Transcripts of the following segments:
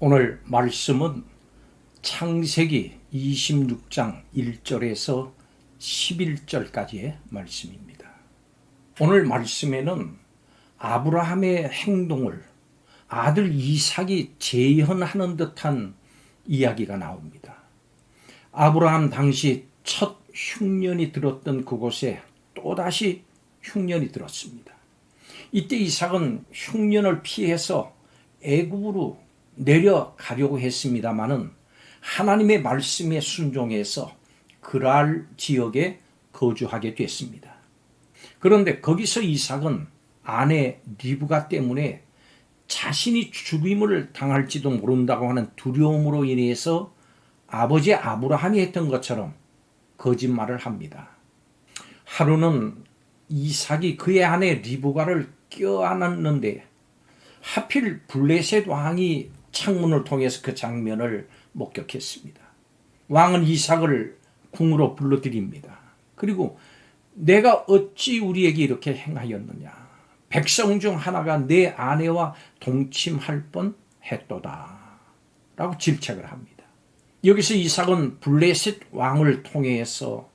오늘 말씀은 창세기 26장 1절에서 11절까지의 말씀입니다. 오늘 말씀에는 아브라함의 행동을 아들 이삭이 재현하는 듯한 이야기가 나옵니다. 아브라함 당시 첫 흉년이 들었던 그곳에 또다시 흉년이 들었습니다. 이때 이삭은 흉년을 피해서 애굽으로 내려가려고 했습니다마는 하나님의 말씀에 순종해서 그랄 지역에 거주하게 됐습니다. 그런데 거기서 이삭은 아내 리브가 때문에 자신이 죽임을 당할지도 모른다고 하는 두려움으로 인해서 아버지 아브라함이 했던 것처럼 거짓말을 합니다. 하루는 이삭이 그의 아내 리브가를 껴안았는데 하필 블레셋 왕이 창문을 통해서 그 장면을 목격했습니다. 왕은 이삭을 궁으로 불러들입니다. 그리고 내가 어찌 우리에게 이렇게 행하였느냐. 백성 중 하나가 내 아내와 동침할 뻔했도다 라고 질책을 합니다. 여기서 이삭은 블레셋 왕을 통해서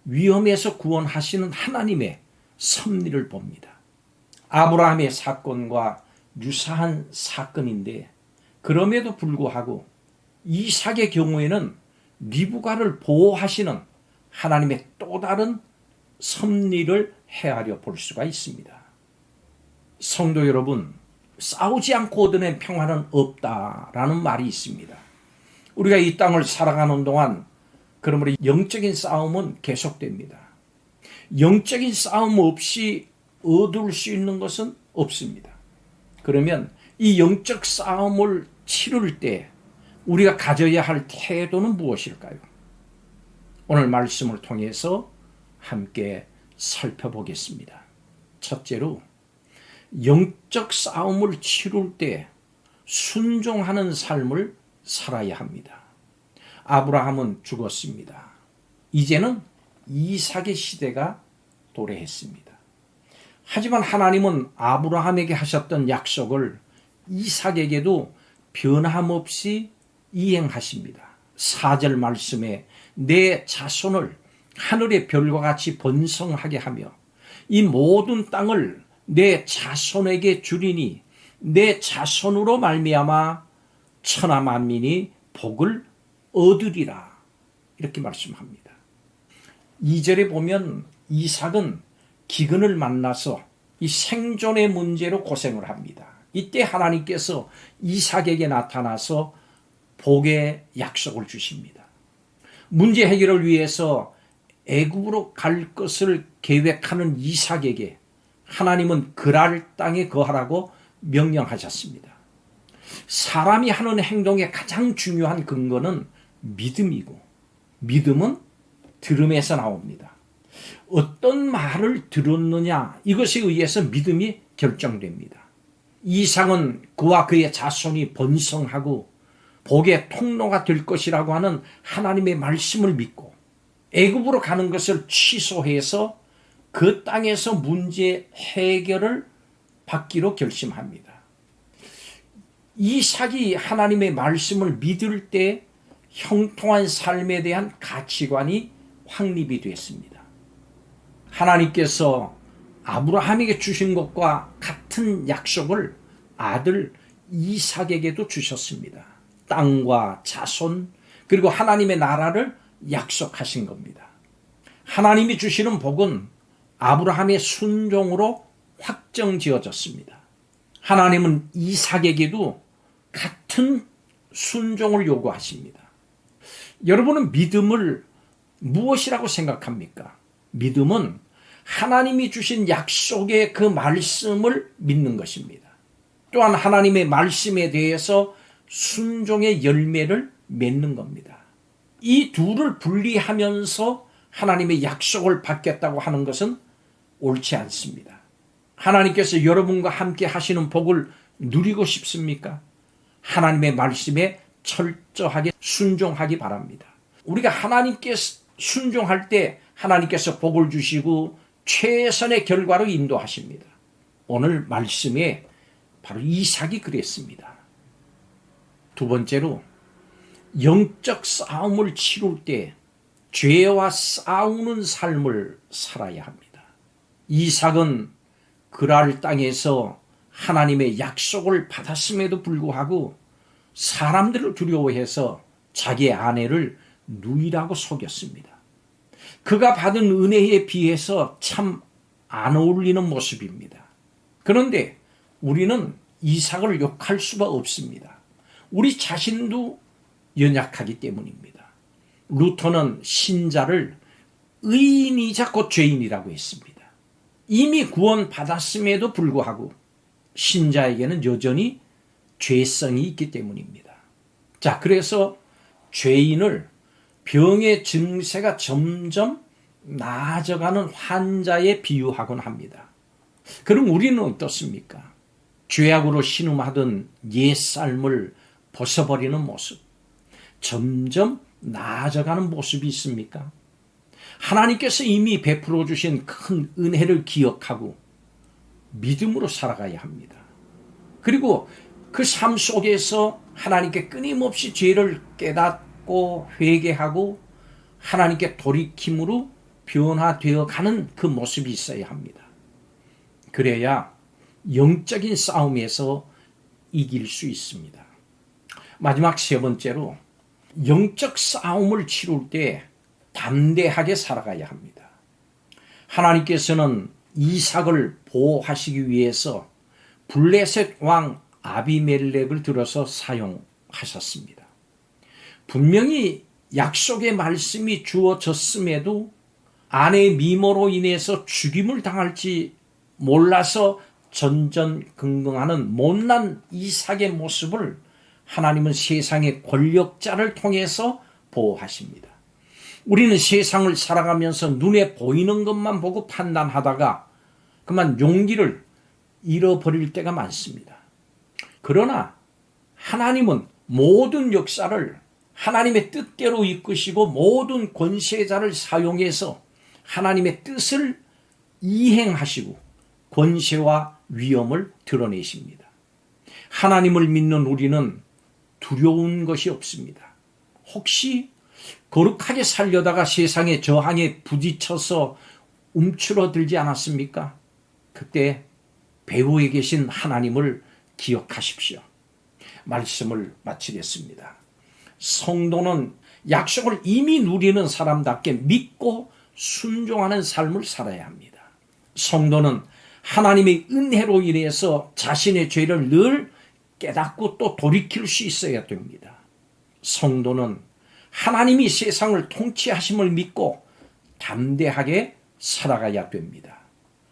위험에서 구원하시는 하나님의 섭리를 봅니다. 아브라함의 사건과 유사한 사건인데 그럼에도 불구하고 이삭의 경우에는 리브가를 보호하시는 하나님의 또 다른 섭리를 헤아려 볼 수가 있습니다. 성도 여러분, 싸우지 않고 얻어낸 평화는 없다라는 말이 있습니다. 우리가 이 땅을 살아가는 동안 그러므로 영적인 싸움은 계속됩니다. 영적인 싸움 없이 얻을 수 있는 것은 없습니다. 그러면 이 영적 싸움을 치를 때 우리가 가져야 할 태도는 무엇일까요? 오늘 말씀을 통해서 함께 살펴보겠습니다. 첫째로 영적 싸움을 치를 때 순종하는 삶을 살아야 합니다. 아브라함은 죽었습니다. 이제는 이삭의 시대가 도래했습니다. 하지만 하나님은 아브라함에게 하셨던 약속을 이삭에게도 변함없이 이행하십니다. 4절 말씀에 내 자손을 하늘의 별과 같이 번성하게 하며 이 모든 땅을 내 자손에게 주리니 내 자손으로 말미암아 천하 만민이 복을 얻으리라 이렇게 말씀합니다. 2절에 보면 이삭은 기근을 만나서 이 생존의 문제로 고생을 합니다. 이때 하나님께서 이삭에게 나타나서 복의 약속을 주십니다. 문제 해결을 위해서 애굽으로 갈 것을 계획하는 이삭에게 하나님은 그랄 땅에 거하라고 명령하셨습니다. 사람이 하는 행동의 가장 중요한 근거는 믿음이고 믿음은 들음에서 나옵니다. 어떤 말을 들었느냐 이것에 의해서 믿음이 결정됩니다. 이삭은 그와 그의 자손이 번성하고 복의 통로가 될 것이라고 하는 하나님의 말씀을 믿고 애굽으로 가는 것을 취소해서 그 땅에서 문제 해결을 받기로 결심합니다. 이삭이 하나님의 말씀을 믿을 때 형통한 삶에 대한 가치관이 확립이 됐습니다. 하나님께서 아브라함에게 주신 것과 같은 약속을 아들 이삭에게도 주셨습니다. 땅과 자손 그리고 하나님의 나라를 약속하신 겁니다. 하나님이 주시는 복은 아브라함의 순종으로 확정지어졌습니다. 하나님은 이삭에게도 같은 순종을 요구하십니다. 여러분은 믿음을 무엇이라고 생각합니까? 믿음은 하나님이 주신 약속의 그 말씀을 믿는 것입니다. 또한 하나님의 말씀에 대해서 순종의 열매를 맺는 겁니다. 이 둘을 분리하면서 하나님의 약속을 받겠다고 하는 것은 옳지 않습니다. 하나님께서 여러분과 함께 하시는 복을 누리고 싶습니까? 하나님의 말씀에 철저하게 순종하기 바랍니다. 우리가 하나님께 순종할 때 하나님께서 복을 주시고 최선의 결과로 인도하십니다. 오늘 말씀에 바로 이삭이 그랬습니다. 두 번째로 영적 싸움을 치룰 때 죄와 싸우는 삶을 살아야 합니다. 이삭은 그랄 땅에서 하나님의 약속을 받았음에도 불구하고 사람들을 두려워해서 자기 아내를 누이라고 속였습니다. 그가 받은 은혜에 비해서 참 안 어울리는 모습입니다. 그런데 우리는 이삭을 욕할 수가 없습니다. 우리 자신도 연약하기 때문입니다. 루터는 신자를 의인이자 곧 죄인이라고 했습니다. 이미 구원받았음에도 불구하고 신자에게는 여전히 죄성이 있기 때문입니다. 자, 그래서 죄인을 병의 증세가 점점 나아져가는 환자에 비유하곤 합니다. 그럼 우리는 어떻습니까? 죄악으로 신음하던 옛 삶을 벗어버리는 모습, 점점 나아져가는 모습이 있습니까? 하나님께서 이미 베풀어 주신 큰 은혜를 기억하고 믿음으로 살아가야 합니다. 그리고 그 삶 속에서 하나님께 끊임없이 죄를 깨닫고 회개하고 하나님께 돌이킴으로 변화되어 가는 그 모습이 있어야 합니다. 그래야 영적인 싸움에서 이길 수 있습니다. 마지막 세 번째로 영적 싸움을 치룰 때 담대하게 살아가야 합니다. 하나님께서는 이삭을 보호하시기 위해서 블레셋 왕 아비멜렉을 들어서 사용하셨습니다. 분명히 약속의 말씀이 주어졌음에도 아내의 미모로 인해서 죽임을 당할지 몰라서 전전긍긍하는 못난 이삭의 모습을 하나님은 세상의 권력자를 통해서 보호하십니다. 우리는 세상을 살아가면서 눈에 보이는 것만 보고 판단하다가 그만 용기를 잃어버릴 때가 많습니다. 그러나 하나님은 모든 역사를 하나님의 뜻대로 이끄시고 모든 권세자를 사용해서 하나님의 뜻을 이행하시고 권세와 위엄을 드러내십니다. 하나님을 믿는 우리는 두려운 것이 없습니다. 혹시 거룩하게 살려다가 세상의 저항에 부딪혀서 움츠러들지 않았습니까? 그때 배후에 계신 하나님을 기억하십시오. 말씀을 마치겠습니다. 성도는 약속을 이미 누리는 사람답게 믿고 순종하는 삶을 살아야 합니다. 성도는 하나님의 은혜로 인해서 자신의 죄를 늘 깨닫고 또 돌이킬 수 있어야 됩니다. 성도는 하나님이 세상을 통치하심을 믿고 담대하게 살아가야 됩니다.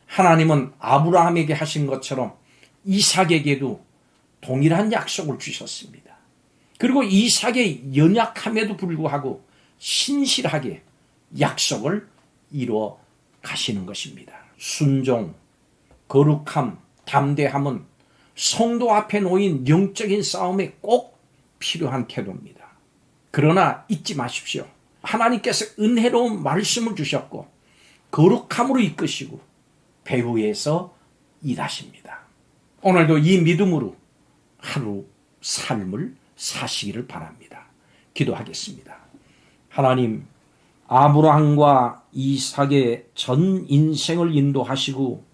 하나님은 아브라함에게 하신 것처럼 이삭에게도 동일한 약속을 주셨습니다. 그리고 이삭의 연약함에도 불구하고 신실하게 약속을 이루어 가시는 것입니다. 순종, 거룩함, 담대함은 성도 앞에 놓인 영적인 싸움에 꼭 필요한 태도입니다. 그러나 잊지 마십시오. 하나님께서 은혜로운 말씀을 주셨고 거룩함으로 이끄시고 배후에서 일하십니다. 오늘도 이 믿음으로 하루 삶을 사시기를 바랍니다. 기도하겠습니다. 하나님, 아브라함과 이삭의 전 인생을 인도하시고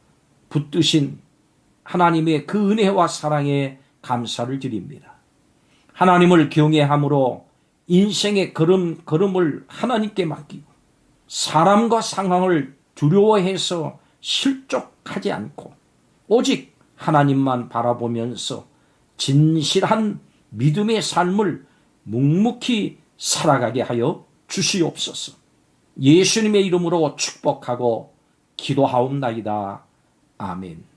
붙드신 하나님의 그 은혜와 사랑에 감사를 드립니다. 하나님을 경외함으로 인생의 걸음을 하나님께 맡기고 사람과 상황을 두려워해서 실족하지 않고 오직 하나님만 바라보면서 진실한 믿음의 삶을 묵묵히 살아가게 하여 주시옵소서. 예수님의 이름으로 축복하고 기도하옵나이다. 아멘.